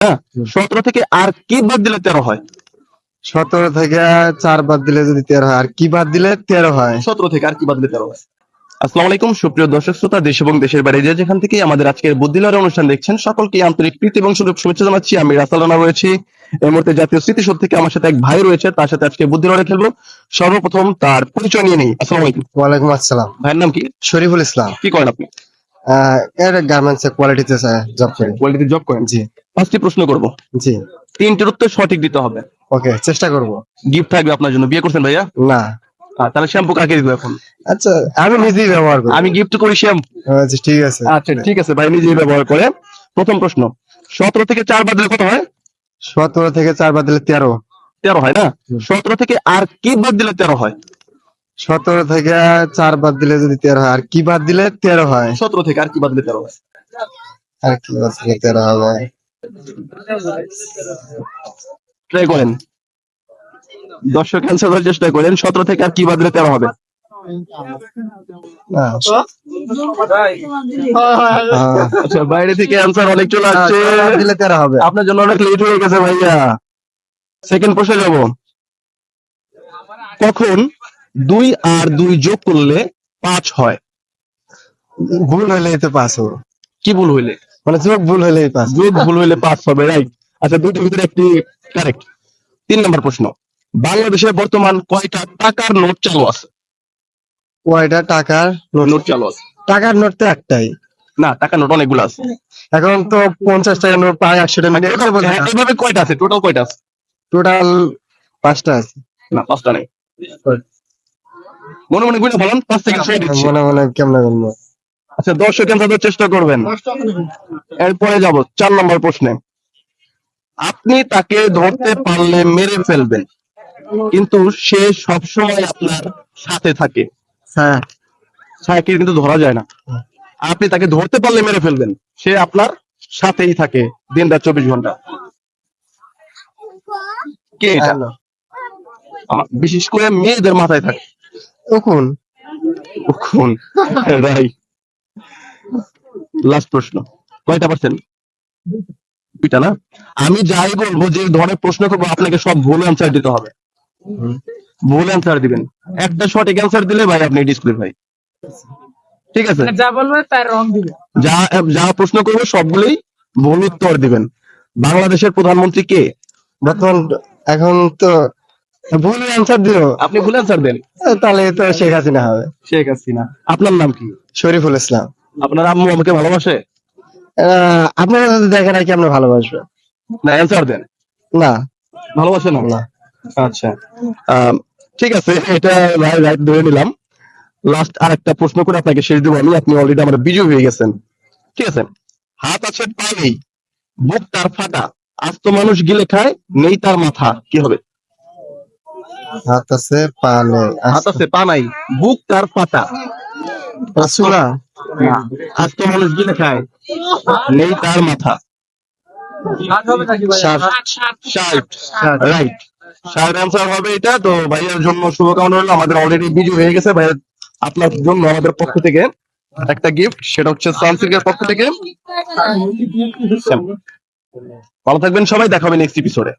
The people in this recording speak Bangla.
হ্যাঁ, 17 থেকে আর কি বাদ দিলে 13 হয়? 17 থেকে 4 বাদ দিলে যদি 13 হয়, আর কি বাদ দিলে 13 হয়? 17 থেকে আর কি বাদ দিলে 13 হয়? আসসালামু আলাইকুম সুপ্রিয় দর্শক শ্রোতা, দেশ এবং দেশের বাইরে যে যেখান থেকে আমাদের আজকের বুদ্ধিলয়ের অনুষ্ঠান দেখছেন, সকলকে আন্তরিক প্রীতি এবং শুভেচ্ছা জানাচ্ছি। আমি রাসেল রানা রয়েছি এই মুহূর্তে জাতীয় স্মৃতিসৌধ থেকে। আমার সাথে এক ভাই রয়েছে, তার সাথে আজকে বুদ্ধিলয় খেলবো। সর্বপ্রথম তার পরিচয় নিয়ে নেই। আসসালামু আলাইকুম। ওয়ালাইকুম আসসালাম। ভাইয়ের নাম কি? শরীফুল ইসলাম। কি করেন আপনি? এর গার্মেন্টস এর কোয়ালিটিতে জব করি। কোয়ালিটি জব করেন? জি। 5টি প্রশ্ন করব, জি। 3টির উত্তর সঠিক দিতে হবে। ওকে, চেষ্টা করব। গিফট থাকবে আপনার জন্য। বিয়ে করছেন ভাইয়া? না। তাহলে শ্যাম্পু কাকে দিব এখন? আচ্ছা, আমি নিজেই ব্যবহার করি। আমি গিফট করি শ্যাম্পু। আচ্ছা, ঠিক আছে। আচ্ছা ঠিক আছে, ভাই নিজেই ব্যবহার করে। প্রথম প্রশ্ন, 17 থেকে 4 বাদ দিলে কত হয়? 17 থেকে 4 বাদ দিলে 13। 13 হয় না? 17 থেকে আর কি বাদ দিলে 13 হয়? 17 থেকে 4 বাদ দিলে যদি 13 হয়, আর কি বাদ দিলে 13 হয়? 17 থেকে আর কি বাদ দিলে 13 হয়? আর কি বাদ দিলে 13 হবে? ট্রাই করেন, দর্শক অ্যান্সার করার চেষ্টা করেন। 17 থেকে আর কি বাদ দিলে 13 হবে? না। আচ্ছা, বাইরে থেকে অ্যান্সার অনেক চলে আসছে। বাদ দিলে 13 হবে। আপনার জন্য অনেক লেট হয়ে গেছে ভাইয়া। সেকেন্ড প্রশ্নে যাব। কখন 2 আর 2 যোগ করলে 5 হয়? ভুল হইলেই তো পাস হবে। কি ভুল হইলে? মানে যোগ ভুল হইলেই পাস। যোগ ভুল হইলে 5 হবে, রাইট। আচ্ছা, দুইটার ভিতরে একটি কারেক্ট। 3 নম্বর প্রশ্ন, বাংলাদেশে বর্তমান কয়টা টাকার নোট চালু আছে? কয়টা টাকার নোট চালু আছে? টাকার নোট তো একটাই। না, টাকার নোট অনেকগুলো আছে। এখন তো 50 টাকার নোট প্রায় 100 টাকা। মানে এভাবে কয়টা আছে? টোটাল কয়টা আছে? টোটাল 5টা আছে। না, 5টা নেই। মনে মনে গুণে বলেন, 5 থেকে 6 দিচ্ছি। মনে মনে কেমনে বলবো? আচ্ছা, দর্শক এনসার চেষ্টা করবেন। এরপরে যাব 4 নম্বর প্রশ্নে। আপনি তাকে ধরতে পারলে মেরে ফেলবেন, কিন্তু সে সবসময় আপনার সাথে থাকে। হ্যাঁ। ছায়াকে কিন্তু ধরা যায় না। আপনি তাকে ধরতে পারলে মেরে ফেলবেন, সে আপনার সাথেই থাকে দিন রাত 24 ঘন্টা। কে এটা? বিশেষ করে মেয়েদের মাথায় থাকে। উকুন। কখন? রাইট। লাস্ট প্রশ্ন, কয়টা পারছেন? 2টা না? আমি যাই বলবো, যে ধরনের প্রশ্ন করবো, আপনাকে সব ভুল অ্যান্সার দিতে হবে। ভুল অ্যান্সার দিবেন। একটা সঠিক অ্যান্সার দিলে ভাই আপনি ডিসক্লিফাই। ঠিক আছে? যা বলবে তার রং দিবে। যা যা প্রশ্ন করবো সবগুলোই ভুল উত্তর দিবেন। বাংলাদেশের প্রধানমন্ত্রী কে? বর্তমান এখন তো ভুল অ্যান্সার দিও। আপনি ভুল অ্যান্সার দেন, তাহলে তো শেখ হাসিনা হবে। শেখ হাসিনা। আপনার নাম কি? শরীফুল ইসলাম। আপনার আম্মু আমাকে ভালোবাসে? আপনারা যদি দেখেন আর কি আমরা ভালোবাসবো না, অ্যান্সার দেন। না। ভালোবাসে না? না। আচ্ছা, ঠিক আছে, এটা রাইট ধরে নিলাম। লাস্ট আর একটা প্রশ্ন করে আপনাকে শেষ দেবো আমি। আপনি অলরেডি আমার বিজয় হয়ে গেছেন। ঠিক আছে? হাত আছে পা নেই, বুক তার ফাটা, আস্ত মানুষ গিলে খায়, নেই তার মাথা, কি হবে? হাত আছে পা নেই। হাত আছে পা নাই, বুক তার ফাটা, চূড়া। আস্ত মানুষ গিলে খায়, নেই তার মাথা। রাইট, শার্ট অ্যান্সার হবে এটা। তো ভাইয়ের জন্য শুভকামনা রইলো। আমাদের অলরেডি বিজয় হয়ে গেছে ভাইয়ের। আপনার জন্য আমাদের পক্ষ থেকে একটা গিফট, সেটা হচ্ছে সানসিল্কের পক্ষ থেকে। ভালো থাকবেন সবাই, দেখা হবে নেক্সট এপিসোডে।